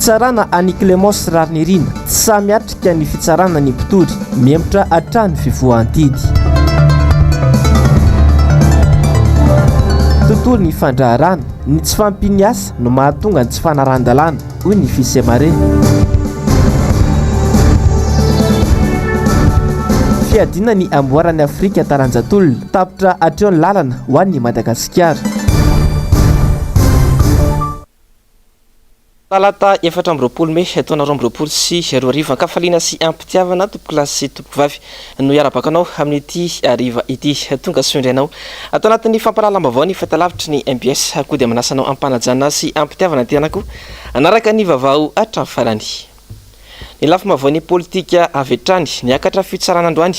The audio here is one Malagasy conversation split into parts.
Fitsarana any Clémence Rarnirina tsy samy atrika ny fitsarana ny mpitory miembotra hatrany fivoahan-tidy. Tontolo ny fandraharana ny tsy fampiniasa no mahatonga ny tsy fanaran-dalàna hoy ny fisemare. Fiadina ny amboarany Afrika taranjatolona tapitra hatreo ny lalana ho an'ny Madagasikara. Talata 4 Mey 2024 kafaliana sy ampitiavana tompokilasy sy tompovavy no iarabakanao amin'ity ariva ity tonga sondrianao atao anatin'ny famparalam-bavao ny fahitalavitry ny MBS koa dia manasanao ampanajana sy ampitiavana tianako anaraka ny vaovao hatramin'ny farany. Ny lafimavao politika avy hatrany niakatra fitsaran'androany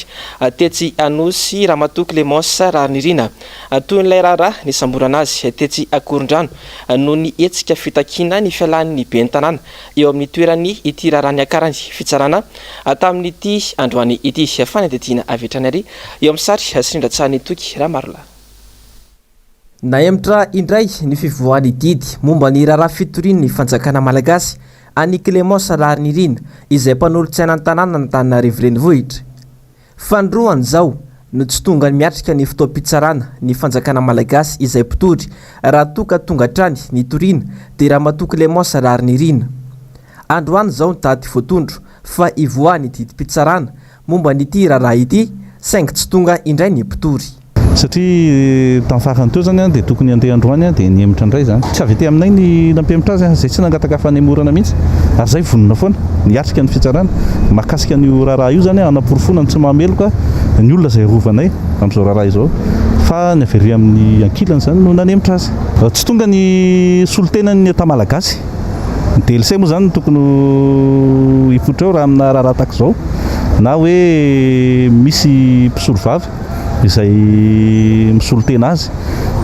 tetsy Anosy Ramatoa Clémence Rarnirina toy n'ilay raharaha ny samborana azy tetsy Akorondrano no ny etsika fitakina ny fialan'ny ben'ny tanàna eo amin'ny toerany ity raharaha niakarany fitsarana tamin'ity androany ity fanadihadiana avy hatrany ary eo amin'ny sary Sindratsahan'ny Toky Ramarola. Naemtra indray ny fivoahan'ny didy momba ny raharaha fitorian'ny fanjakana malagasy any Clémence Rarnirina izay mpanolotsaina an-tanàna ny Antananarivo renivohitra. Fandroany zao no tsy tonga miatrika ny fotoam-pitsarana ny fanjakana malagasy izay mpitory raha toka tonga hatrany ny toriana dia Ramatoa Clémence Rarnirina. Androany zao nitady voatondro fa ivoahany didim-pitsarana momba n'ity raharaha ity saingy tsy tonga indray ny mpitory. Satria tamin'ny farany teo zany dia tokony andeha androany dia niemitra indray zany tsy avy ety aminay ny nampiemitra azy izay tsy nangataka fanemorana mihitsy ary zay vonona foana niatrika ny fitsarana mahakasika an'io raharaha io zany anaporofona ny tsy mahameloka ny olona izay rovanay amin'izao raharaha izao fa ny avery amin'ny ankilany zany no nanemitra azy. Tsy tonga ny solotenany ata malagasy dia LC moa zany tokony hifotra eo raha amina raharaha tahaka izao na hoe misy mpisolo vavy izay misolo tena azy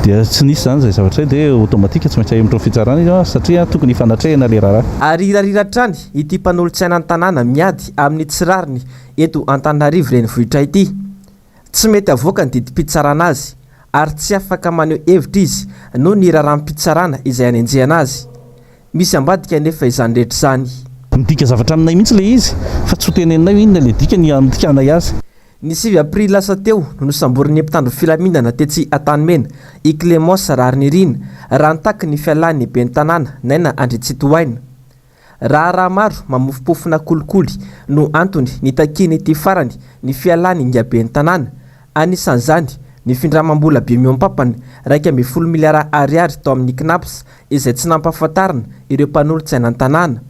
dia tsy nisy zany zay zavatra zay dia automatika tsy maintsy aemitra fitsarana izy satria tokony fanatrehana le raharaha. Ary rariratrany ity mpanolotsaina an-tanàna miady amin'ny tsirariny eto Antananarivo renivohitra ity. Tsy mety avoaka ny didim-pitsarana azy ary tsy afaka maneho hevitra izy noho ny raharaham-pitsarana izay anenjehana azy. Misy ambadika nefa izany rehetra izany. Midika zavatra aminay mihitsy le izy fa tsy ho teneninay inona le dika ny amdikanay azy. Ny 7 Aprily lasa teo no nosamborin'ny mpitandro filaminana tetsy Antanimena i Clémence Rarnirina raha nitaky ny fialan'ny ben'ny tanàna naina Andritsitoaina. Raharaha maro mamofopofona kolikoly no antony nitakiny ity farany ny fialan'ny ben'ny tanàna. Anisan'izany ny findramam-bola be miompampany 2.4 miliara ariary tao amin'ny CNAPS izay tsy nampahafantarina ireo mpanolotsaina an-tanàna.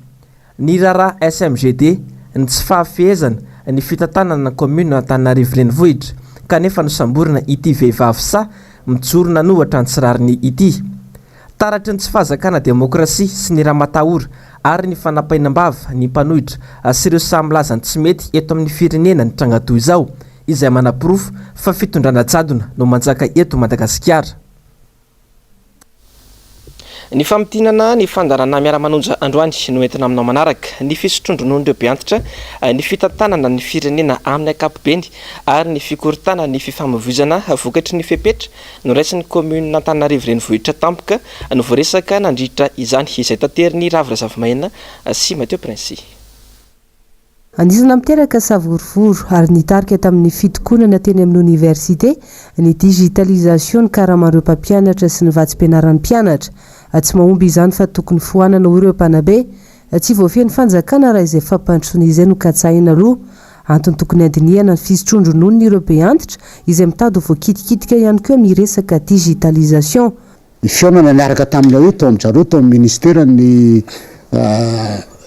Ny raharaha SMGD ny tsy fahafehezana ny fitantanana commune Antananarivo renivohitra kanefa nosamborina ity vehivavy sa mijorona nohatra ny tsirariny ity. Taratry ny tsy fahazakana demokrasia sy ny raha-matahora ary ny fanampainam-bava ny mpanohitra sy ireo samy lazany tsy mety eto amin'ny firenena ny trangatoy izao izay manapirofo fa fitondrana jadona no manjaka eto Madagasikara. Ny famitinana ny fandarana miara-manonja androany no entina aminao manaraka ny fisotrondron'ireo be antitra ny fitantanana ny firenena amin'ny ankapobeny ary ny fikoritana ny fifamoivoizana vokatry ny fepetra no raisin'ny commune Antananarivo renivohitra tampoka no voaresaka nandritra izany izay tateriny Ravira Zavamaina sy Mateo Prince. Anisana miteraka savorovoro ary nitarika tamin'ny fitokonana teny amin'ny université ny digitalisation karaman'ireo mpampianatra sy ny vatsim-pianaran'ny mpianatra. Tsy mahomby izany fa tokony foanana ho ireo mpanabe tsy voafeny fanjakana raha izay fampandrosoana izay no katsaina aloha antony tokony andinihana ny fisotrondro noho ny ireo be antitra izay mitady ho voakitikitika ihany koa amin'ny resaka digitalisation. Ny fiaonana niaraka taminao hoe tao amin'jareo tao amin'ny ministera ny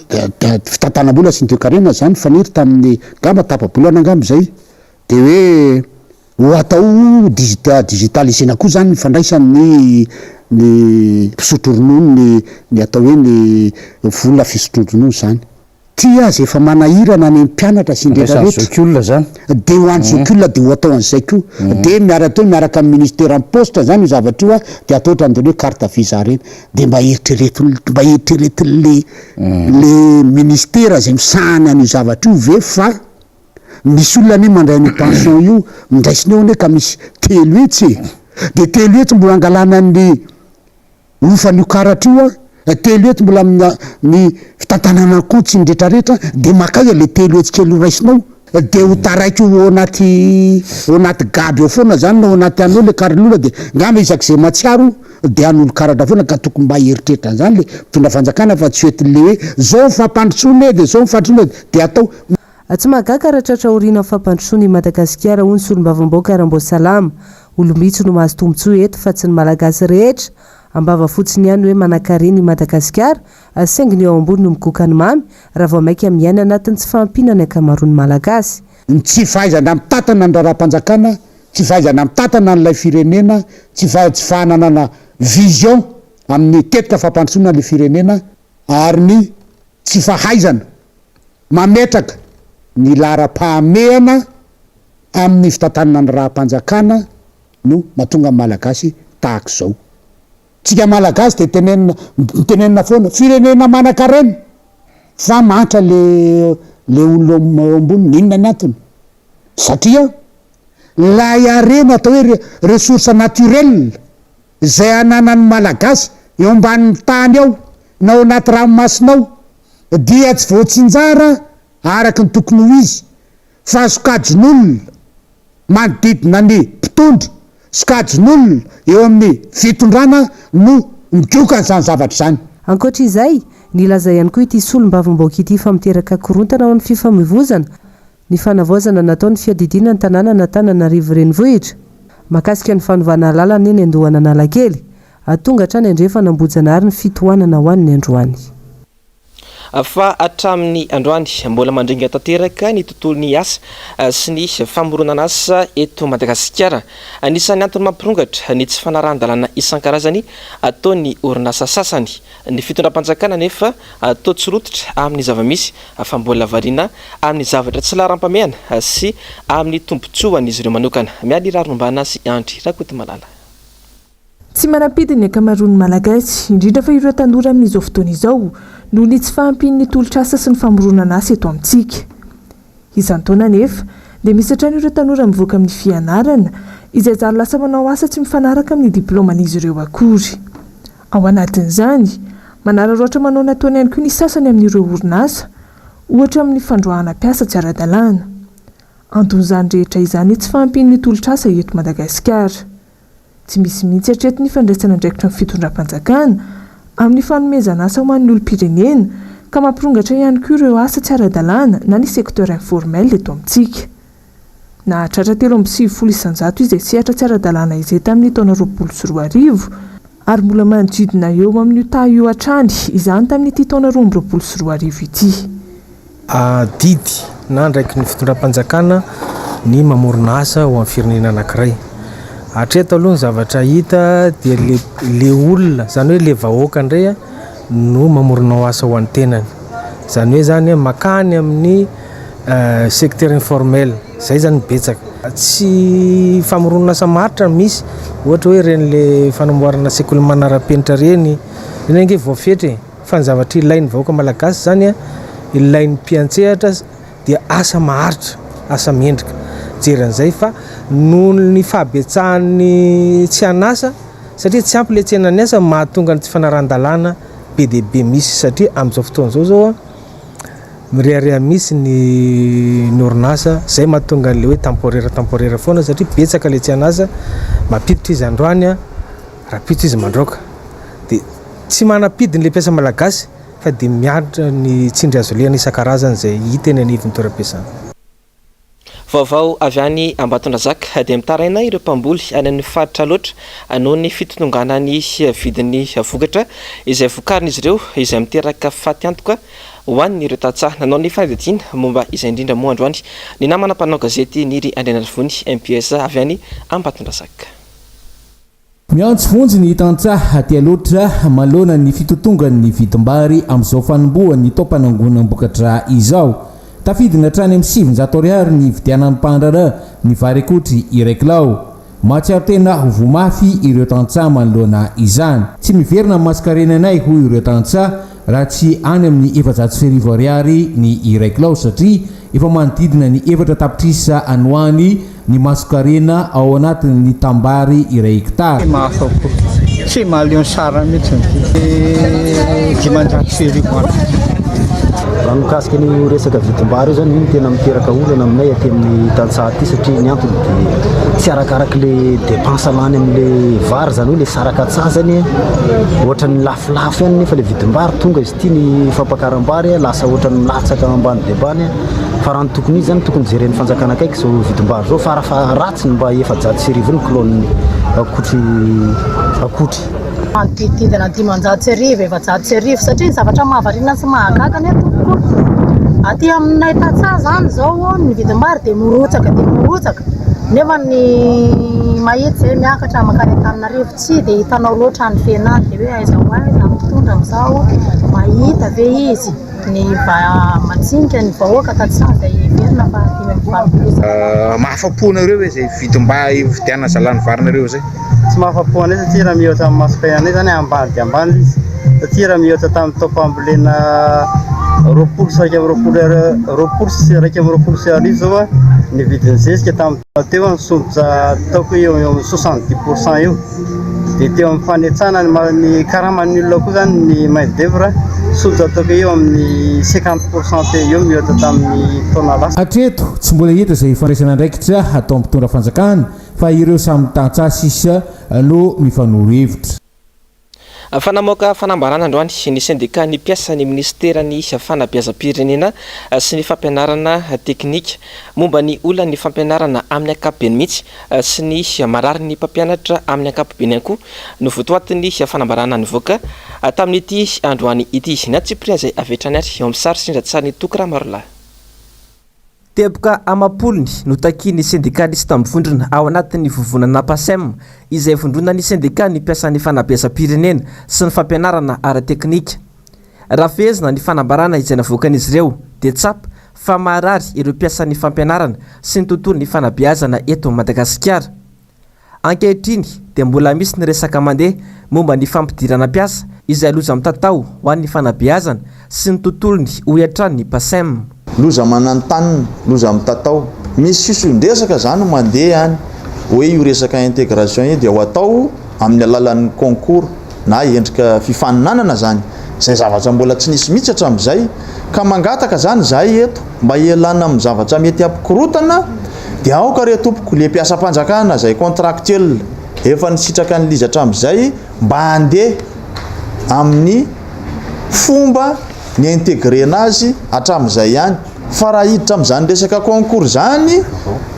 fitantanam-bola sy ny toe-karena zany faniry tamin'ny gamba tapa-bolana angamba zay dia hoe ho atao digitalisena koa zany fandraisan'ny ny fisotro ronono ny atao hoe ny vola fisotro ronono zany ty azy efa manahirana ny mpianatra sy indrera rehetra zany de ho an'ny zokula de ho atao an'izay koa de miarateo miaraka amin'ny ministère en poste zany io zavatra io de atao ohatran'ireny hoe carte visa reny de mba eritrereto le ministère zay misahana an'io zavatra io ve fa misy olona ne mandray ny pension io mindraisiny eo ne ka misy telo etsy de telo etsy mbola angalana ny ofan'io karatra io telo etsy mbola amin'ny fitantanana koa tsy ndretrarehetra de makay le telo etsikely ho raisinao de ho taraiky ao anaty gaby eo foana zany na ao anaty an'olo le karilona de ngamba isak'izay matsiaro de an'olo karatra foana ka tokony mba heritreritra zany le mpitondra fanjakana fa tsy hoetile hoe zao fampandrosoana de zao mifantrosoana de atao tsy mahagaga rahatratra oriana fampandrosoany Madagasikara hoy ny solombavam-bahoaka Rambosalama olombitsy no mahazo tombotsoa eto fa tsy ny malagasy rehetra ambava fotsiny ihany hoe manan-karena i Madagasikara saingy ny eo ambony no mikokany mamy raha vao maika miaina anatin'ny tsy fahampiana ny ankamaroany malagasy tsy fahaizana mitatana ny raharaham-panjakana tsy fahaizana mitatana n'ilay firenena tsy fahananana vision amin'ny tetika fampandrosoana le firenena ary ny tsy fahaizana mametraka ny lara-pahamehana amin'ny fitantanana ny raha-panjakana no mahatonga malagasy tahaka zao tsika malagasy de tenenina foana firenena manan-karena fa mantra le olo ambony ninona ny antony satria la iarena atao hoe resource naturelle zay ananan'ny malagasy eo ambanin'ny tany ao na ao anaty ranomasinao dia tsy voatsinjara araky ny tokony ho izy fa sokajin'olona manodidina ny mpitondry sokajin'olona eo amin'ny fitondrana no mikokany zany zavatra zany ankoatra izay nilaza ihany koa ity solombavam-bahoaka ity fa miteraka korontana ao amin'ny fifamoivoizana ny fanavaozana nataony fiadidiana ny tanàna na Antananarivo renivohitra makasika ny fanovana lalana eny Andohana Analakely atonga hatrany andrefa nambojana ary ny fitohanana ho an'ny androany fa hatramin'ny androany mbola mandringa tanteraka ny tontolon'ny asa sy ny famoronana asa eto Madagasikara anisan'ny antony mampirongatra ny tsy fanarahan-dalàna isan-karazany ataony orinasa sasany ny fitondram-panjakana nefa atao tsirototra amin'ny zavamisy fa mbola variana amin'ny zavatra tsy laharam-pamehana sy amin'ny tombotsoan'izy ireo manokana miala irarombana sy andry rakoty malala tsy manapidiny ankamaroany malagasy indrindra fa ireo tanora amin'izao fotoana izao no ny tsy fahampian'ny tolotra asa sy ny famoronana asa eto amintsika izany taona nefa dia misy hatrany ireo tanora mivoaka amin'ny fianarana izay zary lasa manao asa tsy mifanaraka amin'ny diploman'izy ireo akory ao anatin'izany manararoatra manao nataony ihany koa ny sasany amin'ireo orinasa ohatra amin'ny fandroahana mpiasa tsy ara-dalàna anton'izany rehetra izany tsy fahampian'ny tolotra asa eto Madagasikara tsy misy mihitsy hatreto ny fandraisana andraikitra ny fitondram-panjakana amin'ny fanomezana asa ho an'ny olom-pirenena ka mampirongatra ihany koa ireo asa tsy ara-dalàna na ny sekteur informel eto amintsika nahatratra 3.7 isanjato izay sehatra tsy ara-dalàna izay tamin'ny taona 2024 ary mbola manodidina eo amin'ny io hatrany izany tamin'ity taona 2024 ity didy na andraiky ny fitondram-panjakana ny mamorona asa ho amin'ny firenena anankiray hatreto aloha ny zavatra hita dia le olona zany hoe le vahoaka indray no mamoronao asa ho an'ny tenany zany hoe zany makany amin'ny secteur informel zay zany betsaka tsy famoronana asa maritra misy ohatra hoe ren'le fanamboarana sekoly manara-penitra reny nge voafetra fa ny zavatra ilain'ny vahoaka malagasy zany ilain'ny mpiantsehatra dia asa maharitra asa mendrika jeran'izay fa noho ny fahabetsahan'ny tsy anasa satria tsy ampy le tsenany asa mahatonga ny tsy fanarahan-dalàna be dia be misy satria amin'izao fotoana zao miriaria misy ny orinasa zay mahatonga n'le hoe temporaire foana satria betsaka le tsy anasa mampiditra izy androany rapiditra izy mandroaka dia tsy manapidiny le mpiasa malagasy fa dia miaritra ny tsindry azo lehana isan-karazany zay hita eny anivon'ny toeram-piasana vaovao avy any Ambatondrazaka dia mitaraina ireo mpamboly any amin'ny faritra loatra noho ny fitotongana ny vidin'ny vokatra izay vokarin'izy ireo izay miteraka faty antoka ho an'ny ireo tatsaha nanao ny fanadihadiana momba izay indrindra moa androany ny namana mpanao gazety Niry Andrianarivony MPS avy any Ambatondrazaka miantso vonjy ny tantsaha tia loatra malona ny fitotongan'ny vidim-bary amin'izao fanombohan'ny tao-panangonam-bokatra izao tafidina hatrany amin'ny 700 ariary ny vidianan'ny mpandrara ny vary akotry ireklao mahatsiaro tena ho vomafy ireo tantsaha manoloana izany tsy miverina amin'ny masikarenanay ho ireo tantsaha raha tsy any amin'ny 700 ariary ny ireklao satria efa manodidina ny 4 tapitrisa anoany ny maskarena ao anatin'ny tambary iray hektara mahafako tsy mahalion sara mihitsy 500 arivo raha mikasika ny resaka vidim-bary io zany iny tena miteraka olana aminay aty amin'ny tantsaha aty satria ny antony dia tsy arakaraka le dépense lany amin'le vary zany hoe le saraka atsazany ohatra ny lafilafo ihany nefa le vidim-bary tonga izy ity ny fampakaram-bary lasa ohatra ny milatsaka ambany debany fa raha ny tokony izy zany tokony jeren'ny fanjakana akaiky zao vidim-bary zao farafa ratsiny mba efa-jato sy arivo ny kilôny akotry antididina 500 sy arivo efa-jato sy arivo satria zavatra mahavariana sy mahagaga ny tompoko aty aminay tatsaha zany zao ny vidim-bary dia morotsaka nefa ny mahitsy zay miakatra makany Antananarivo tsy dia hitanao loatra ny fianany dia hoe aiza ho aiza mitondra amin'izao mahita ve izy ny majinika ny vahoaka tatsaha zay verina fa 5 mahafaponareo hoe zay vidim-bary vidiana zalany varinareo zay tsy mahafapoana satria raha mihoatra amin'ny masopaianay zany ambany dia ambany izy satria raha mihoatra tamin'ny topambolena roapolo sy raika amby roapolo sy arivo zao ny vidiny zezika tamin'ny teo nisondrotra ataoko eo amin'ny 70% eo dia teo amin'ny fanetsana ny karaman'ny olona koa zany ny main d'œuvre sondro ataoko eo amin'ny 50% teo eo mihoatra tamin'ny taona lasa hatreto tsy mbola hita izay fandraisana andraikitra atao ampitondra fanjakana fa ireo samy tantsaha sisa no mifanoro hevitra fanamoaka fanambarana androany ny syndika ny mpiasa ny ministera ny fanabeazam-pirenena sy ny fampianarana teknika momba ny olona ny fampianarana amin'ny ankapobeny mihitsy sy ny marary ny mpampianatra amin'ny ankapobeny ihany koa no votoatiny fanambarana nivoaka tamin'ity androany ity na tsipria zay avetrany ary eo amin'ny sary sindra-tsary ny tokora marolahy teboka amapolony no takiny syndikalista mivondrona ao anatin'ny vovonana PASEM izay vondrona ny syndika ny mpiasan'ny fanabeazam-pirenena sy ny fampianarana ara-teknika raha fehezina ny fanambarana izay navoakan'izy ireo dia tsapa fa marary ireo mpiasan'ny fampianarana sy ny tontolo ny fanabeazana eto Madagasikara ankehitriny dia mbola misy ny resaka mandeha momba ny fampidirana mpiasa izay loza mitatao ho an'ny fanabeazana sy ny tontolony hoiatran'ny PASEM loza manantanina loza mitatao misy fisondresaka zany mandeha any hoe io resaka intégration io dia ho atao amin'ny alalan'ny concours na endrika fifaninanana zany zay zavatra mbola tsy nisy mihitsy hatramin'izay ka mangataka zany zahay eto mba hialana amin'ny zavatra mety ampikorotana dia aoka re tompoko le mpiasa-panjakana zay contractuel efa nisitraka ny lizy hatramin'izay mba handeha amin'ny fomba ny intégrena azy hatramin'izay ihany fa raha hiditra amin'izany resaka concours zany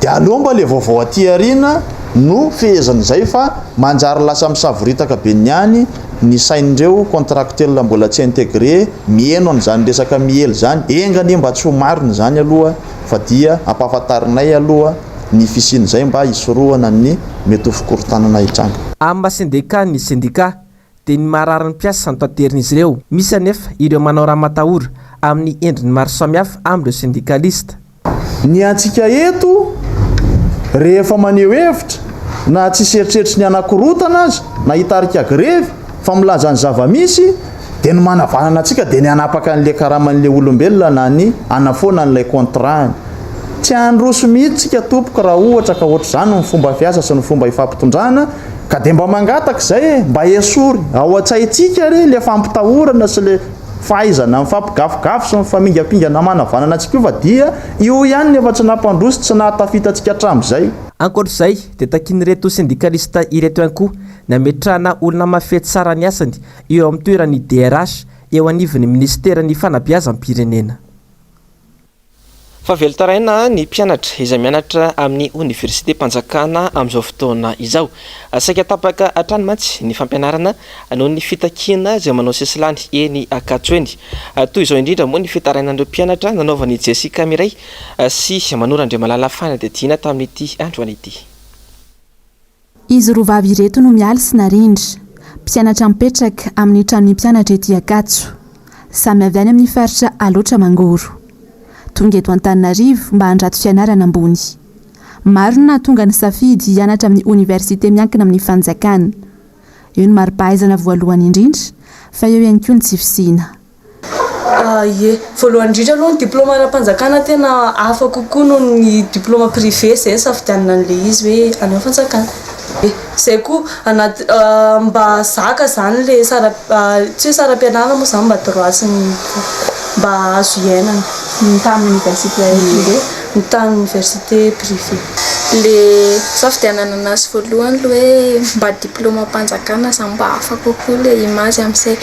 dia alomba le vaovao aty ariana no fehezan'izay fa manjary lasa misavoritaka be ny any ny sain'ireo contractuel mbola tsy intégré mieno an'izany resaka miely zany engany mba tsy ho mariny zany aloha fa dia ampahafantarinay aloha ny fisian'izay mba hisorohana ny mety ho fikorotanana hitranga amin'ny masindika ny sindika dia ny marary ny mpiasa notaterin'izy ireo misy anefa ireo manao raha matahora amin'ny endriny maro samihafa amin'ireo syndikalista ny antsika eto rehefa maneho hevitra na tsy seritreritry ny anakorotana azy na hitarika grevy fa milaza ny zava-misy dia ny manavanana antsika dia ny anapaka an'le karaman'le olombelona na ny anafoana n'ilay contrat tsy androso mihitsika tompoko raha ohatra ka ohatra zany ny fomba fiasa sy ny fomba ifampitondrana ka dia mba mangataka izay mba esory ao an-tsaintsika re le fampitahorana sy le fahaizana mifampigafogafo sy mifamingapingana manavanana antsika io fa dia io ihany nefa tsy nampandroso tsy nahatafitatsika hatramin'izay ankoatr'izay dia takin'ireto syndikalista ireto ihany koa nametrahana olona mafety tsara ny asany eo amin'ny toeran'ny DRH eo anivon'ny ministeran'ny fanabeazam-pirenena fa velotaraina ny mpianatra izay mianatra amin'ny université mpanjakana amin'izao fotoana izao saika tapaka hatrany mantsy ny fampianarana noho ny fitakiana izay manao sesilany eny akatso eny toy izao indrindra moa ny fitarainan'ireo mpianatra nanaovany Jessica Miray sy Manora Andriamalala fanadidina tamin'ity androany ity izy roa vavy ireto no mialy sy narindra mpianatra mipetraka amin'ny tranon'ny mpianatra ety akatso samy avy any amin'ny faritra aloatra mangoro tonga eto Antananarivo mba handrato fianarana ambony maro na tonga ny safidy hianatra amin'ny université miankina amin'ny fanjakana io ny mari-pahaizana voalohany indrindra fa eo ihany koa ny tsy fisina ie voalohany indrindra aloha ny diplôma ara-panjakana tena hafa kokoa noho ny diplôma privé zay safidianana an'le izy hoe any fanjakana zay koa anaty mba zaka zany le tsy hoe saram-pianarana moa zany mba droit sy mba azo iainana tamin'ny université privé tamin'ny université privé. Le zafidianana anazy voalohany lo hoe mba diplôma mpanjakana za mba afaka kokoa le imazy amin'izay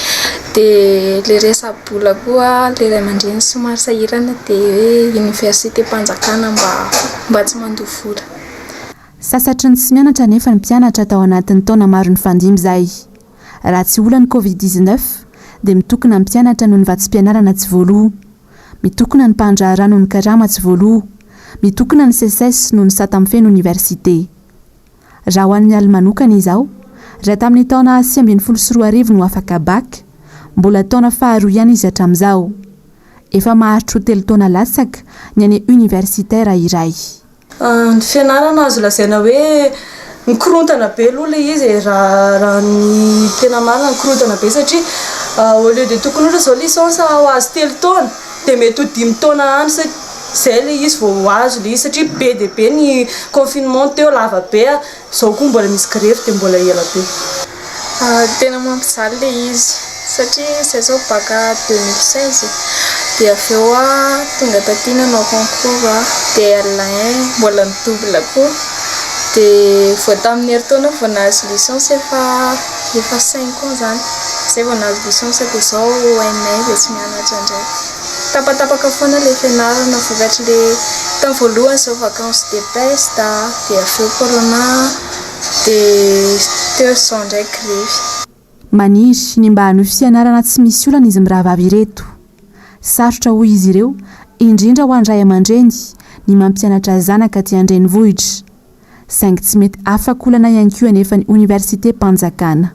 dia le resabola koa le ray aman-dreny somary sahirana dia hoe université mpanjakana mba tsy mandoha vola. Sasatry ny tsy mianatra nefa ny mpianatra tao anatin'ny taona maro ny fandimby izay. Raha tsy olany Covid-19 dia mitokona ny mpianatra noho ny vatsim-pianarana tsy voaloha, mitokona ny mpandrahara noho ny karama tsy voaloha, mitokona ny CSS noho ny satamfeno université. Raha ho an'ny mialy manokana izao, raha tamin'ny taona 2024 no afaka bac, mbola taona faharoa ihany izy hatramin'izao. Efa maharitro telo taona lasaka ny any universitaire iray. Ny fianarana azo lazaina hoe mikorontana be aloha le izy raha ny tena marina mikorontana be satria au lieu de tokony ohatra zao licence ho azo telo taona dia mety ho 5 taona any zay le izy vao azo le izy satria be dia be ny confinement teo lava be zao koa mbola misy grefy dia mbola ela be. Tena mampijaly le izy satria zay zao baka 2016 dia avy eo tonga taty nanao concours dia alain mbola ny double koa dia vao tamin'ny herintaona vao nahazo licence efa 5 ans zany zay vao nahazo licence dia zao hainay dia tsy mianatra ndraiky tapatapaka foana le fianarana vokatry le tamin'ny voalohany zao vacances de peste dia avy eo corona dia teo zao ndraiky grefy. Maniry ny mba hanohy fianarana tsy misy olana izy mirahavavy ireto. Sarotra hoy izy ireo indrindra ho andray aman-dreny ny mampianatra zanaka aty an-drenivohitra saingy tsy mety afaka olana ihany koa anefa ny université mpanjakana.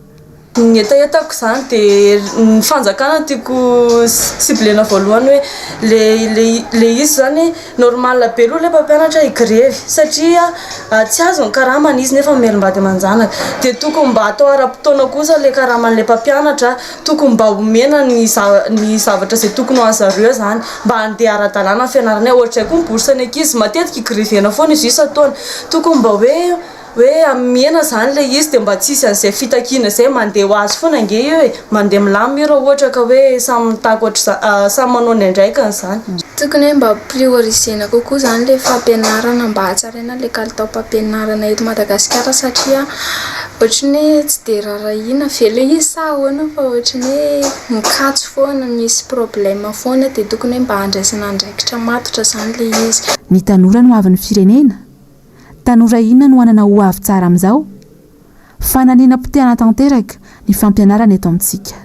Ny etaetako zany dia ny fanjakana tiako siblena voalohany hoe le izy zany normal be aloha le mpampianatra higrevy satria tsy azo ny karamany izy nefa melombady aman-janaka dia tokony mba atao ara-potoana kosa le karaman'le mpampianatra tokony mba homena ny zavatra izay tokony ho azareo zany mba handeha ara-dalàna fianarana ohatra koa ny bourse-ny ankizy matetika higrevena foana izy isataona tokony mba hoe amiena zany le izy dia mba tsisy an'izay fitakiana zay mandeha ho azy foana ange io mandeha milamy raha ohatra ka hoe samy mitako samy manao ny andraikany zany. Tokony hoe mba priorisena kokoa zany le fampianarana mba hatsaraina le kalitao-mpampianarana eto Madagasikara satria ohatrany hoe tsy dia rarahina velo izy sa ahoana fa ohatrany hoe mikatso foana misy problème foana dia tokony hoe mba handraisana andraikitra matotra zany le izy. Ny tanora no avin'ny firenena. Tanora inona no anana ho avy tsara amin'izao? Fananiana potehana tanteraka ny fampianarana eto amintsika.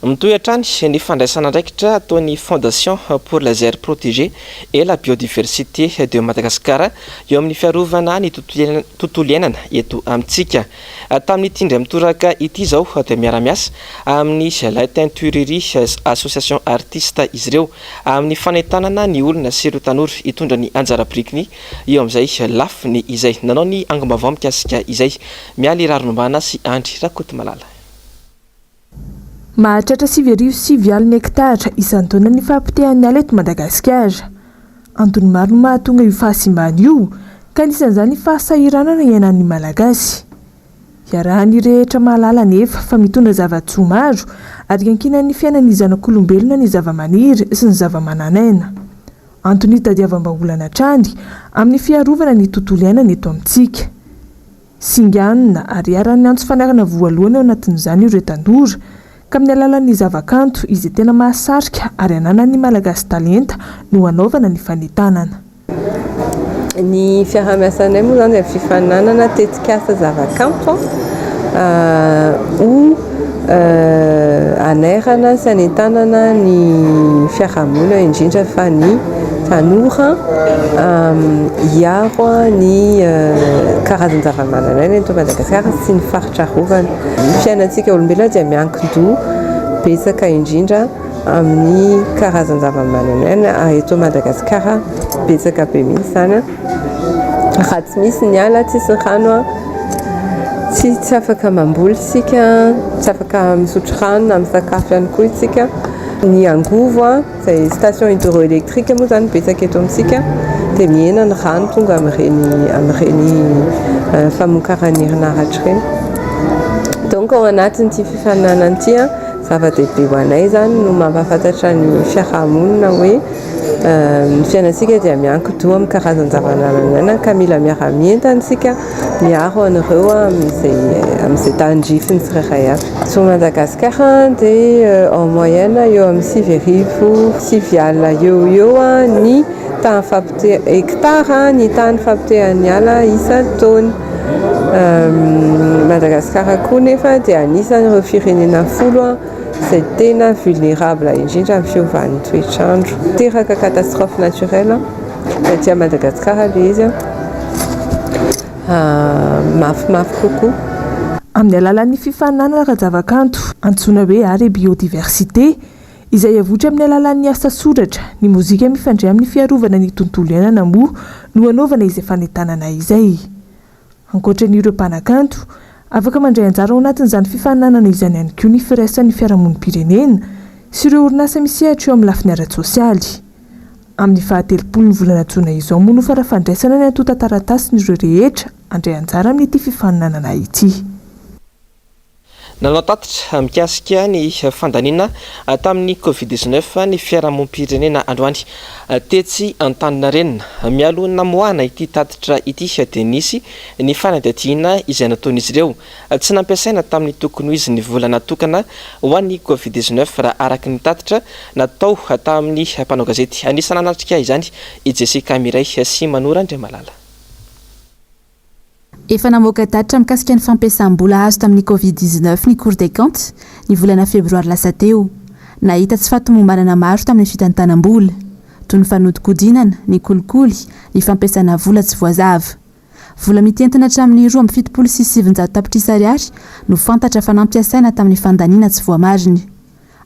Mitohy hatrany ny fandraisana andraikitra ataon'ny Fondation pour les aires protégées et la biodiversité de Madagascar eo amin'ny fiarovana ny tontolo iainana eto amintsika. Tamin'ny tindray mitoraka ity izao dia miara-miasa amin'ny la teinturerie association artiste izy ireo amin'ny fanentanana ny olona sy ireo tanora hitondra ny anjara birikiny eo amin'izay lafiny izay nanao ny angom-baovao mikasika izay mialy raronombana sy andry rakoto malala. Mahatratra 7,9 hektara isan'ny taona ny fampitehan'ny ala eto Madagasikara. Antony maro no mahatonga io fahasimbany io ka anisan'izany fahasahiranana iainan'ny malagasy. Iarahany rehetra mahalala nefa fa mitondra zava-tsoa maro ary ankinan'ny fiainan'ny zanak'olombelona ny zava-maniry sy ny zava-manan'aina. Antony tadiavam-baolana hatrany amin'ny fiarovana ny tontolo iainana eto amintsika. Singanina ary aran'ny antso fanarana voalohany ao anatin'izany ireo tanora ka amin'ny alalan'ny zava-kanto izy tena mahasarika ary ananan'ny malagasy talenta no anaovana ny fanentanana. Ny fiarah-miasanay moa zany amin'ny fifaninanana tetika asa zava-kanto ho anairana sy anentanana ny fiarahamonina indrindra fa ny tanora hiaro ny karazan-java-manan'aina eto Madagasikara sy ny faritra rovana. Ny fiainantsika olombelona dia miankin-doha betsaka indrindra amin'ny karazan-java-manan'aina eto Madagasikara betsaka be mihitsy zany. Raha tsy misy ny ala tsisy rano tsy afaka mamboly isika, tsy afaka misotro rano na misakafo ihany koa isika. Ny angovo izay station hydroélectrique moa zany betsaka eto amintsika dia miena ny rano tonga amin'ireny famokarana herinaratra ireny. Donc ao anatin'ity fifaninanana ity zava-dehibe ho anay zany no mampahafantatra ny fiarahamonina hoe ny fiainantsika dia mianki-doha amin'ny karazan-javananana ka mila miara-mientana sika miaro an'ireo amin'izay tandrifiny tsirairay avy. So Madagasikara dia en moyenne eo amin'ny 6,6 alina eo ny tany hectare ny tany fampitehan'ny ala isan-taona. Madagasikara koa nefa dia anisan'ireo firenena 10 izay tena vulnérable indrindra amin'ny fiovan'ny toetr'andro. Teraka catastrophe naturelle satria Madagasikara ilay izy mafimafy kokoa. Amin'ny alalan'ny fifaninana ara-javakanto antsoina hoe art biodiversité izay avotra amin'ny alalan'ny asa soratra, ny mozika mifandray amin'ny fiarovana ny tontolo iainana moa no anaovana izay fanentanana izay. Ankoatran'ireo mpanakanto, afaka mandray anjara ao anatin'izany fifaninanana izany ihany koa ny firaisan'ny fiarahamonim-pirenena sy ireo orinasa misehatra eo amin'ny lafiny ara-tsosialy. Amin'ny 30 volana Jona izao moa no farafandraisana ny antota taratasy ny ireo rehetra andray anjara amin'ity fifaninanana ity. Nanao tatitra mikasika ny fandaniana tamin'ny Covid-19 ny fiarahamonim-pirenena androany tetsy Antaninarenina. Mialo namoahana ity tatitra ity dia nisy ny fanadihadiana izay nataon'izy ireo. Tsy nampiasaina tamin'ny tokony ho izy ny vola natokana ho an'ny Covid-19 raha araky ny tatitra natao tamin'ny mpanao gazety. Anisany anatrika izany i Jessica Miray sy Manora Andriamalala. Efa namoaka tatitra mikasika ny fampiasam-bola azo tamin'ny Covid-19 ny Cour des comptes ny volana febroary lasa teo. Nahita tsy fahatomombanana maro tamin'ny fitantanam-bola toy ny fanodikodinana, ny kolikoly, ny fampiasana vola tsy voazava. Vola mitentina hatramin'ny 2,7 tapitrisa ariary no fantatra fa nampiasaina tamin'ny fandaniana tsy voamariny.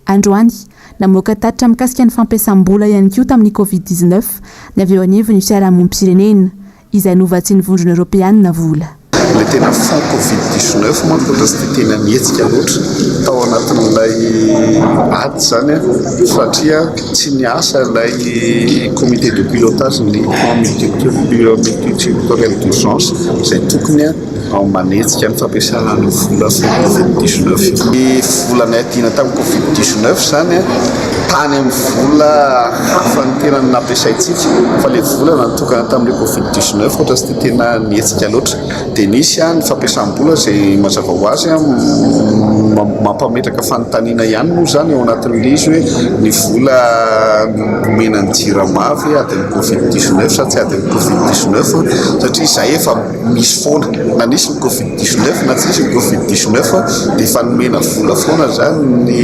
Androany namoaka tatitra mikasika ny fampiasam-bola ihany koa tamin'ny Covid-19 ny avy eo anivo ny fiarahamonim-pirenena izay novatsy ny vondrona Europeanina vola. Le tena fond Covid-19 manko tsy tena nietsika loatra tao anatin'ilay ady zany satria tsy niasa ilay comité de pilotage ny multisectoriel d'urgence izay tokony manetsika ny fampiasana ny vola Covid-19. Ny volanay tiana tamin'ny Covid-19 zany tany amin'ny vola hafa ny tena nampiasaintsika fa le vola natokana tamin'ny Covid-19 ohatra tsy tena nietsika loatra dia nisy ny fampiasam-bola izay mazava ho azy mampametraka fanontaniana ihany moa zany ao anatin'ilay izy hoe ny vola omenany jiramavy adiny Covid-19 sa tsy adiny Covid-19 satria izay efa misy foana na nisy ny Covid-19 na tsy nisy ny Covid-19 dia efa nomena vola foana zany ny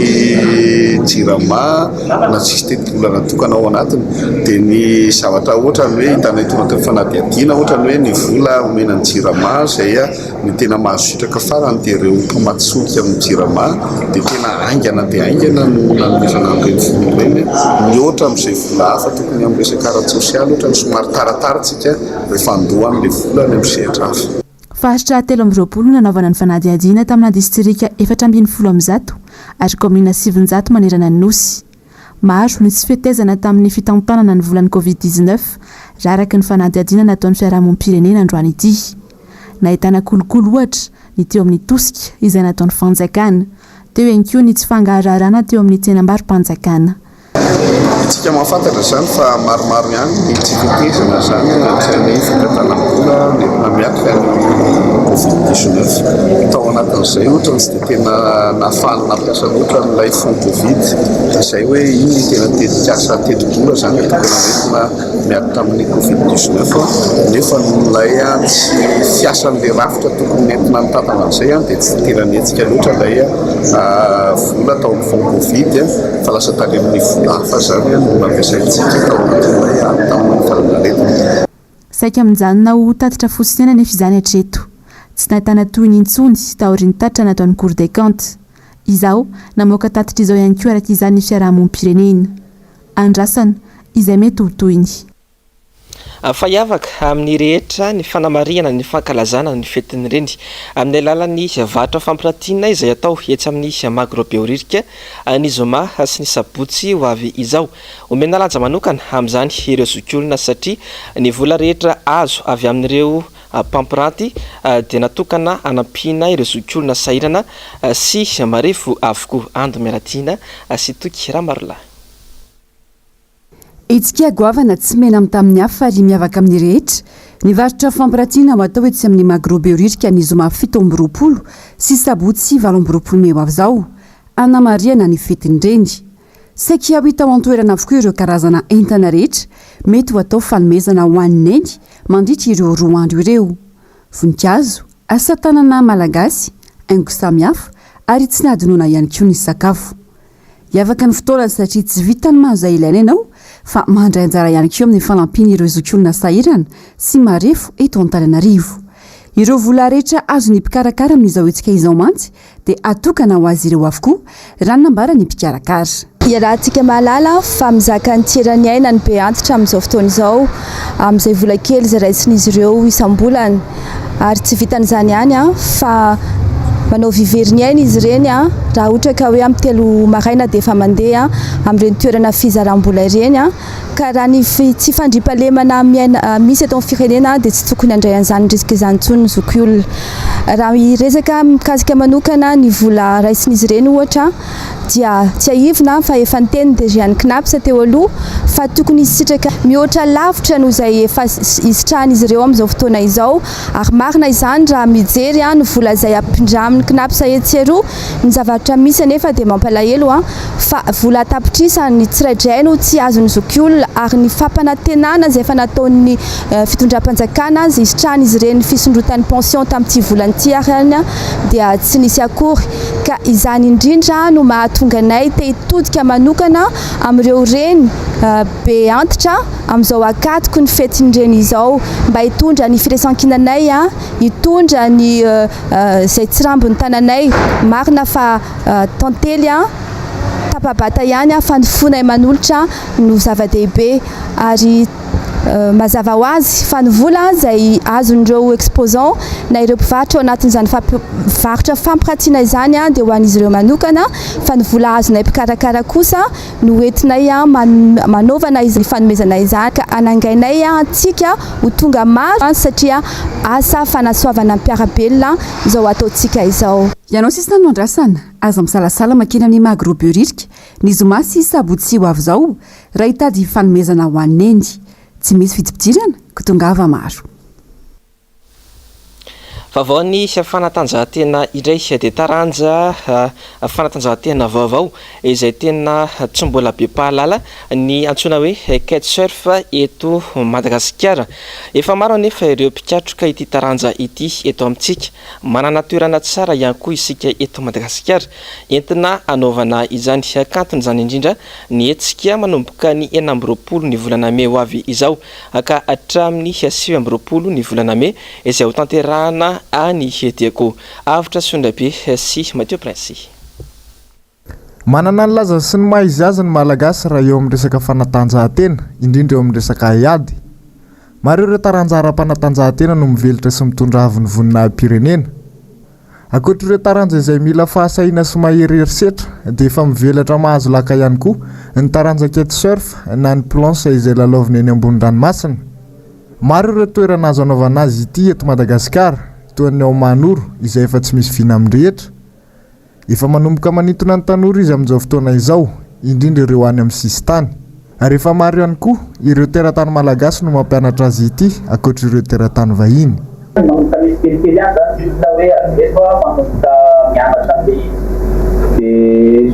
jirama na tsisy tetolola natokana ao anatiny. Dia ny zavatra ohatra hoe hitanay tonga tamy fanadihadiana ohatra hoe ny vola omenany jirama izay ny tena mahazotraka farany dia ireo mpamatsodika amin'ny jirama dia tena aingana dia aingana no nanomezana amin'ireny vola ireny mihoatra amin'izay vola hafa tokony amin'ny resaka ara-tsosialy ohatra ny somary tarataratsika rehefa andoha amin'ilay vola ny amin'ny sehatra hafa. Faritra 320 nanaovana ny fanadihadiana tamina distrika 410 ary komina 700 manerana ny nosy. Maro ny tsy fitezana tamin'ny fitampanana ny volan'ny Covid-19 raha araky ny fanadihadiana nataon'ny fiarahamonim-pirenena androany ity. Nahitana kolokolo ohatra ny teo amin'ny tosika izay nataon'ny fanjakana, teo ihany koa ny tsy fangahararana teo amin'ny tsenam-bary-mpanjakana. Itsika mahafantatra zany fa maromaro ihany ny tsy fitezana zany ny fitantanam-bola miatrika ny Covid-19 tao anatin'izay ohatra ny tsy dia tena nahafahana nampiasa loatra n'ilay fond Covid izay hoe iny tena tetikasa tetik-bola zany tokona entina miaritra amin'ny Covid-19 nefa n'ilay tsy fiasan'ilay rafitra tokony entina nitatana an'izay dia tsy tena nietsika loatra ilay vola tao amin'ny fond Covid fa lasa tany amin'ny vola hafa zany no nampiasaintsika tao anatin'ilay tamin'ny faran'aretina. Saika mijanona ho tatitra fosiny nefa izany hatreto. Tsy nahitana toy ny intsony taorian'ny tatitra nataon'ny Cour des comptes. Izao namoaka tatitra izao ihany koa araka izany ny fiarahamonim-pirenena. Andrasana izay mety ho toyny. Fa hiavaka amin'ny rehetra ny fanamariana ny fankalazana ny fetiny ireny amin'ny alalan'ny vatra fampiratiana izay atao etsy amin'ny magrobeoririka ny zoma sy ny sabotsy ho avy izao. Omena lanja manokana amin'izany ireo zokiolona satria ny vola rehetra azo avy amin'ireo pampiranty dia natokana anampina ireo zokiolona sahirana sy marefo avokoa. Ando miaratiana sy toky raha marolahy. Itsika goavana tsy mena amin'ny tamin'ny hafa fa ry miavaka amin'ny rehetra. Nivarotra fampirantiana ho atao hoe tsy amin'ny magrobeorika ny zoma 7 sy sabotsy 8 May ho avy izao. Anamariana ny fetin-dreny. Saika ho hita ao an-toerana avokoa ireo karazana entana rehetra mety ho atao fanomezana ho an'ny eny mandritra ireo 2 andro ireo. Voninkazo, asa tanana malagasy, haingo samihafa ary tsy nadinoana ihany koa ny sakafo. Hiavaka ny fotoana satria tsy vitany mahazay ilaina ianao fa mandray anjara ihany koa amin'ny fanampiana ireo zokiolona sahirana sy marefo eto Antananarivo. Ireo vola rehetra azony mpikarakara amin'izao etsika izao mantsy dia atokana ho azy ireo avokoa raha nambara ny mpikarakara. Iarahantsika mahalala fa mizaka ny tirany aina ny be antitra amin'izao fotoana izao amin'izay vola kely izay raisin'izy ireo isam-bolana ary tsy vitan'izany ihany fa manao viveriny aina izy ireny raha ohatra ka hoe amin'ny 3 maraina dia efa mandeha amin'ireny toerana fizaram-bola ireny ka raha ny tsy fandriampahalemana misy eto amin'ny firenena dia tsy tokony handray an'izany risika izany intsony ny zokiolona. Raha resaka mikasika manokana ny vola raisin'izy ireny ohatra dia tsy ahivina fa efa niteny Dejiany Knapsa teo aloha fa tokony isitraka mihoatra lavitra noho izay efa isitrahan'izy ireo amin'izao fotoana izao ary marina izany raha mijery ny vola izay ampindramin'ny Knapsa etsy eroa ny zavatra misy anefa dia mampalahelo fa vola tapitrisa ny tsiraidraй no tsy azon'ny zokiolona ary ny fampanantenana izay efa nataon'ny fitondram-panjakana izay isitrahan'izy ireny fisondrotan'ny pension tamin'ity volan'ity ary dia tsy nisy akory ka izany indrindra no mahatonga anay te hitodika manokana amin'ireo reny be antitra amin'izao akatoko ny fetin'ireny izao mba hitondra ny firesankinanay hitondra ny izay tsirambony tananay marina fa tantely tapabata ihany fa ny fonay manolotra no zava-dehibe ary mazava ho azy fa ny vola izay azon'ireo exposant na ireo mpivarotra ao anatin'izany varotra fampirantiana izany dia ho an'izy ireo manokana fa ny vola azonay mpikarakara kosa no entinay manaovana izy fanomezana izany ka anangainay antsika ho tonga maro satria asa fanasoavana mpiarabelona izao ataontsika izao. Ianao sisa no andrasana aza misalasala makeny amin'ny magrobeorika ny zoma sy sabotsy ho avy izao raha hitady fanomezana ho an'ny eny. Tsy misy fitsipidirana kotongava maro. Vaovao ny fanatanjahantena iray dia taranja fanatanjahantena vaovao izay tena tsy mbola be pahalala ny antsoina hoe kitesurf eto Madagasikara. Efa maro anefa ireo mpikatroka ity taranja ity eto amintsika. Manana toerana tsara ihany koa isika eto Madagasikara entina anaovana izany hakantony izany indrindra ny hetsika manomboka ny 9 ny volana May ho avy izao ka hatramin'ny 9 ny volana May izay ho tanterahana any hetiako avitra sondrabe sy Mathieu Prince. Manana ny lazany sy ny maha izy azy ny malagasy raha eo amin'ny resaka fanatanjahantena indrindra eo amin'ny resaka haiady. Maro ireo taranja ara-panatanjahantena no mivelatra sy mitondra avy ny voninahim-pirenena. Ankoatra ireo taranja izay mila fahasahiana sy mahery herisetra dia efa mivelatra mahazo laka ihany koa ny taranja kitesurf na ny planche izay lalaovina eny ambony ranomasina. Maro ireo toerana azo anaovana azy ity eto Madagasikara toa ny ao Manoro izay efa tsy misy vina amin'rehetra. Efa manomboka manintona ny tanora izy amin'izao fotoana izao indrindra ireo any amin'ny sisintany ary efa maro ihany koa ireo teratany malagasy no mampianatra azy ity ankoatra ireo teratany vahiny.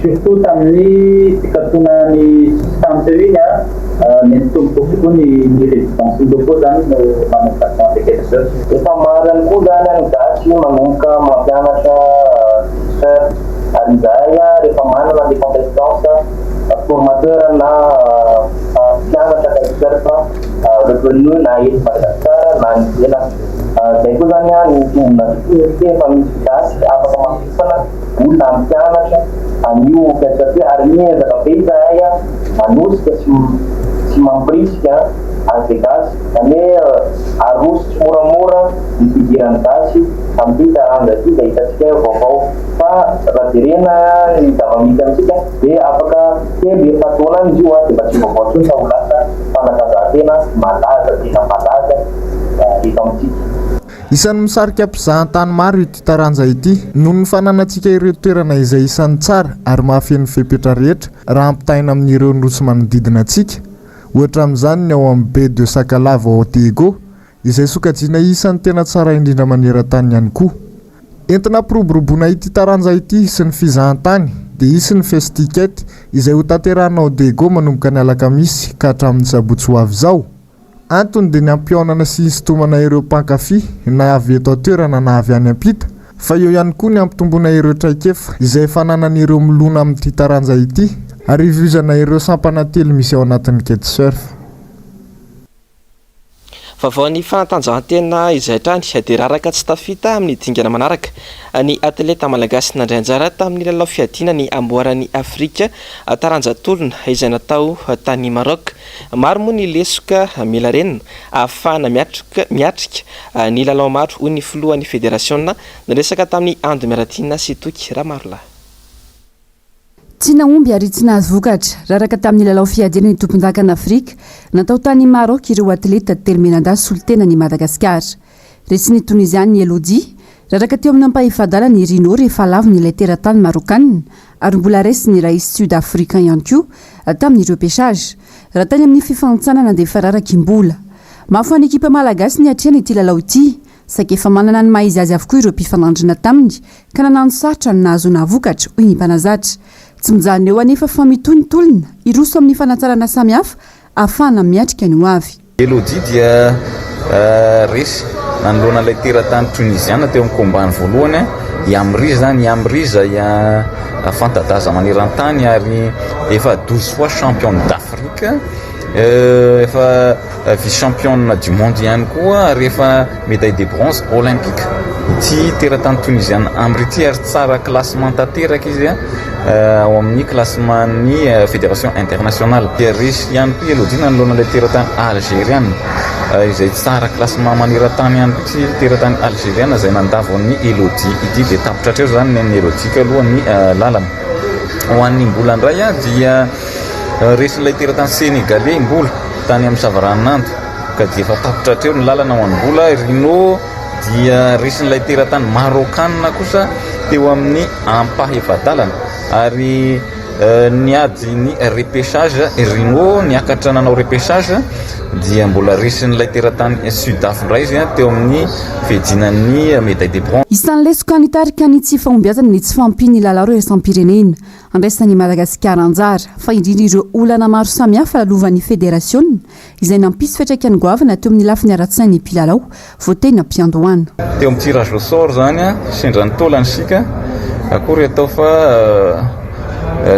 Surtout tamin'ny fikatoanany système iny nentomboky koa ny résidence locaux zany no manomboka kitesurf. Efa maro ihany koa zany any gasy manomboka mampianatra kitesurf ary izay rehefa manana le compétence formateur na mpianatra kitesurf revenu na eto Madagasikara na ny ivelany. Zay koa zany ny tombona efa misy gasy afaka mampiasana olona mpianatra anio kitesurf ary miezaka be izahay manosika sy mampirisika an'izay gasy zany hoe aroso tsy moramora ny fidirany gasy amin'ity taranja ity izay hitantsika vaovao fa raha jerena ny zava-misy amintsika dia afaka telo efa taona izy io dia mba tsy vaovao intsony fa ho lasa fanatanjahantena malaza tena malaza eto amintsika. isan'ny misarika mpizahan-tany maro ity taranja ity noho ny fananantsika ireo toerana izay isan'ny tsara ary mahafeno fepetra rehetra raha ampitaina amin'ireo nosy manodidina antsika, ohatra amin'izany ny ao amin'ny be de Sakalava ao Tego izay sokajiana isan'ny tena tsara indrindra maneran-tany ihany koa. Entina piroboroboana ity taranja ity sy ny fizahan-tany dia isy ny festikety izay ho tanterahana ao Tego manomboka ny alakamisy ka hatramin'ny sabotsy ho avy izao. Antony dia ny ampionana sy isintomana ireo mpankafy na avy eto an-toerana na avy any ampita, fa eo ihany koa ny ampitomboana ireo traikefa izay fananan'ireo milona amin'ity taranja ity ary hivizana ireo sampana telo misy ao anatin'ny kitesurf. Vaovao ny fanatanjahantena izay hatrany dia raraka tsy tafita amin'ny dingana manaraka. Ny atleta malagasy nandray anjara tamin'ny lalao fiadiana ny amboaran'ny Afrika taranjatolona izay natao tany Maroc. Maro moa ny lesoka mila renina ahafahana miatrika ny lalao maro hoy ny filohan'ny federasiona niresaka tamin'ny Ando Miaratina sy Toky Ramarola. Tsy naomby ary tsy nahazo vokatra raraka tamin'ny lalao fiadiana ny tompon-dakana Afrika natao tany Maroc ireo atleta termenandasy solitena ny Madagasikara. Resy ny Tunisiany ny Elodie raraka teo amin'ny ampahifadala ny Rino rehefa lavo ny ilay teratany marokanina ary mbola resy ny rais sud-africain ihany koa tamin'ny repêchage. Raha tany amin'ny fifanitsanana dia efa raraka imbola. Mafo any ekipa malagasy ny atrehana ity lalao ity saika efa manana ny maizy azy avokoa ireo mpifanandrina taminy ka nanano sarotra ny nahazoana vokatra hoy ny mpanazatra. Tsy mijanona eo anefa fa mitontolona iroso amin'ny fanatsarana samihafa ahafahana miatrika ny ho avy. Elodie dia resy nanoloana ilay teratany tunisiana teo amin'ny kombany voalohany Yamriza fantadaza maneran-tany ary efa 12 fois championne d'Afrique, efa vice championne du monde ihany koa ary efa médaille de bronze olympique. Ity teratany tunisiana Amrity ary tsara classement tanteraka izy ao amin'ny classementny fédération internationale. Dia resy ihany koa Elodie nanoloana ilay teratany algérienne izay tsara classement maneran-tany ihany koa tsy teratany algérienne izay nandavo ny Elodie ity dia tapitra hatreo zany ny Elodie ka aloha ny lalana. Ho an'ny mbola indray dia resy ilay teratany sénégalais mbola tany amin'ny Savaranando ka dia efa tapitra hatreo ny lalana ho an'ny mbola. Rino dia resy ilay teratany marokanina kosa teo amin'ny ampahefadalana ary niady ny repêchage Rino niakatra nanao repêchage dia mbola resin'ilay teratany Sud-Afrique indray izy teo amin'ny fiadinan'ny médaille de bronze. Isan'ny lesoka nitarika ny tsy fahombiazana ny tsy fampiny lalao ireo isampirenena andraisana ny Madagasikara anjara fa indrindra ireo olana maro samihafa lalovan'ny federasion izay nampisy fiatraikany goavana teo amin'ny lafiny ara-tsainy mpilalao voatena mpiandohana. Teo amin'ny tirage au sort zany sendran'ny taolany sika akory atao fa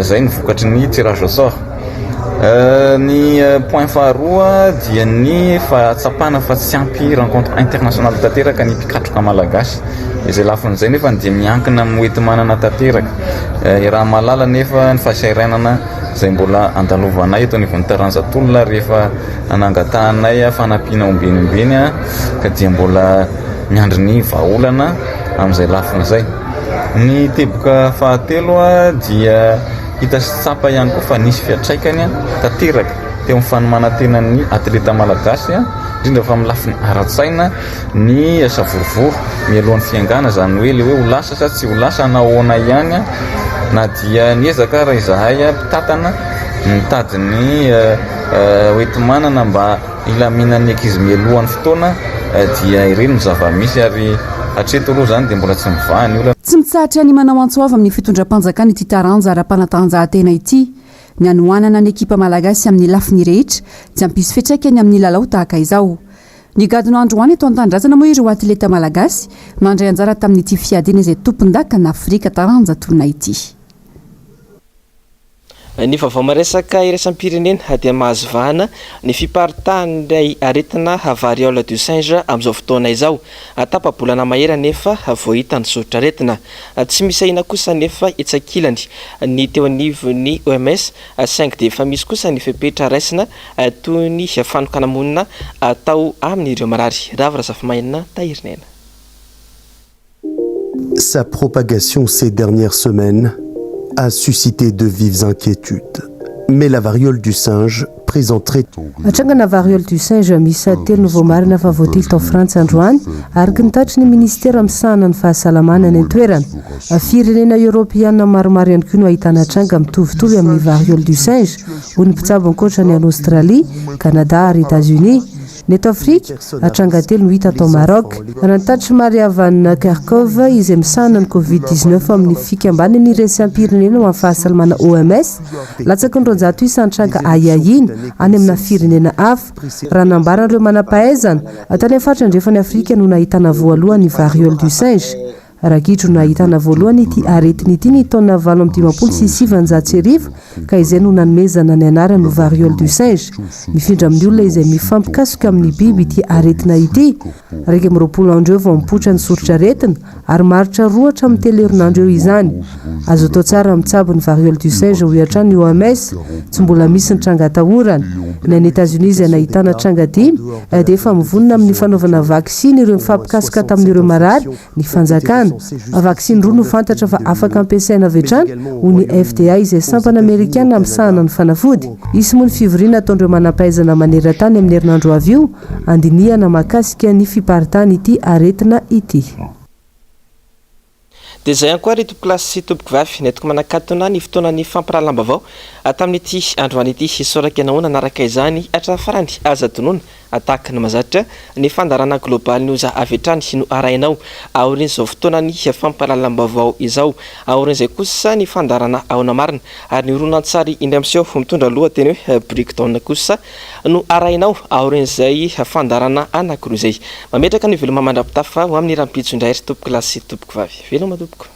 zay ny vokatry ny tirage au sort. Ny point faharoa dia ny fahatsapana fa tsy ampy rencontre internationale tanteraka ny mpikatroka malagasy izay lafin'izay nefa dia miankina mety manana tanteraka. Raha malala nefa ny fahasairanana izay mbola andalovanay eto anivon'ny taranjatolona rehefa anangatahanay fanampiana ombenombeny ka dia mbola miandry ny vahaolana amin'izay lafin'izay. Ny teboka fahatelo dia hita sy tsapa ihany koa fa nisy fiatraikany tanteraka teo amin'ny fanomanantenan'ny atleta malagasy indrindra fa amin'ny lafiny ara-tsaina ny savorovoro mialohan'ny fiangana zany hoe le hoe ho lasa sa tsy ho lasa na ahoana ihany na dia niezaka raha izahay mpitatana mitady ny hoentomanana mba ilaminan'ny ankizy mialohan'ny fotoana dia ireny no zava-misy ary hatreto aloha zany dia mbola tsy mivahany olana. Tsy mitsahatra ny manao antsoava amin'ny fitondram-panjakana ity taranja ara-panatanjahantena ity ny anohanana ny ekipa malagasy amin'ny lafiny rehetra tsy hampisy fiatraikany amin'ny lalao tahaka izao. Ny gadona androany eto an-tanindrazana moa ireo atleta malagasy mandray anjara tamin'ity fiadiana izay tompon-dakana Afrika taranja tolona ity. Ny vaovao maresaka iraisam-pirenena dia mahazo vahana ny fiparitahan'ilay aretina variole du singe amin'izao fotoana izao. Tapa-bolana mahera nefa voahita ny zotra aretina. Tsy misy ahina kosa nefa etsakilany ny teo anivon'ny OMS saingy dia efa misy kosa ny fepetra raisina toy ny fanokana monina atao amin'ireo marary. Ravira Zafimaina Tahirinena. Sa propagation ces dernières semaines a suscité de vives inquiétudes. Mais la variole du singe présenterait... atrangana variole du singe misy telo ny voamarina fa voatily tao frantsa androany araky nitatry ny ministera misahana ny fahasalamana ny antoerana firenena eoropeana maromaro ihany koa no ahitana tranga mitovitovy amin'ny variole du singe ho ny mpitsabo ankoatra ny any Australie, Canada ary États-Unis. Ny eto Afrika atranga telo no hita tao Maroc. Raha nitatry Maria Van Kerkhove izay misahana ny Covid-19 amin'ny fikambanany iraisam-pirenena ho amin'ny fahasalamana OMS latsaky ny 200 isan-tranga ayainy any amina firenena hafa. Raha nambaran'ireo manam-pahaizana tany amin'ny faritra andrefany Afrika no nahitana voalohany variole du singe. Ragidro no nahitana voalohany ity aretiny ity ny taona 7,700 ka izay no nanomezana ny anarany variole du singe. Mifindra amin'ny olona izay mifampikasoka amin'ny biby ity aretina ity. Raika amin'ny 20 andro eo vao mipoitra ny soritra aretina ary maritra 2 hatramin'ny 3 herinandro eo izany. Azo atao tsara mitsabo ny variole du singe ho hatrany ny OMS, tsy mbola misy ny tranga atahorana. Ny any États-Unis izay nahitana tranga 10 dia efa mivonona amin'ny fanaovana vaksiny ireo mifampikasoka tamin'ireo marary ny fanjakana. Vaksiny roa no fantatra fa afaka ampiasaina avy hatrany ho ny FDA izay sampana Amerikana misahana ny fanafody. Isy moa ny fivoriana ataon'ireo manam-pahaizana maneran-tany amin'ny herinandro avy io andinihana mahakasika ny fiparitana ity aretina ity. Dia zay ankoa ry tompoko lasy sy tompoko vavy netiko manakatona ny fotoanan'ny fampirahalaam-baovao tamin'ity androany ity isoraka anaona anaraka izany atrafarany aza tonona ataka ny mazatra ny fandarana global news avy hatrany no arainao aorin'izao fotoanany fampirahalaam-baovao izao aorin'izay kosa ny fandarana aona marina ary ny horonan-tsary indray amin'izao mitondra lohateny hoe breakdown kosa no arainao aorin'izay fandarana anankiroa izay mametraka ny veloma mandrapitafa ho amin'ny rampitso indray ry tompoko lasy sy tompoko vavy veloma tompoko.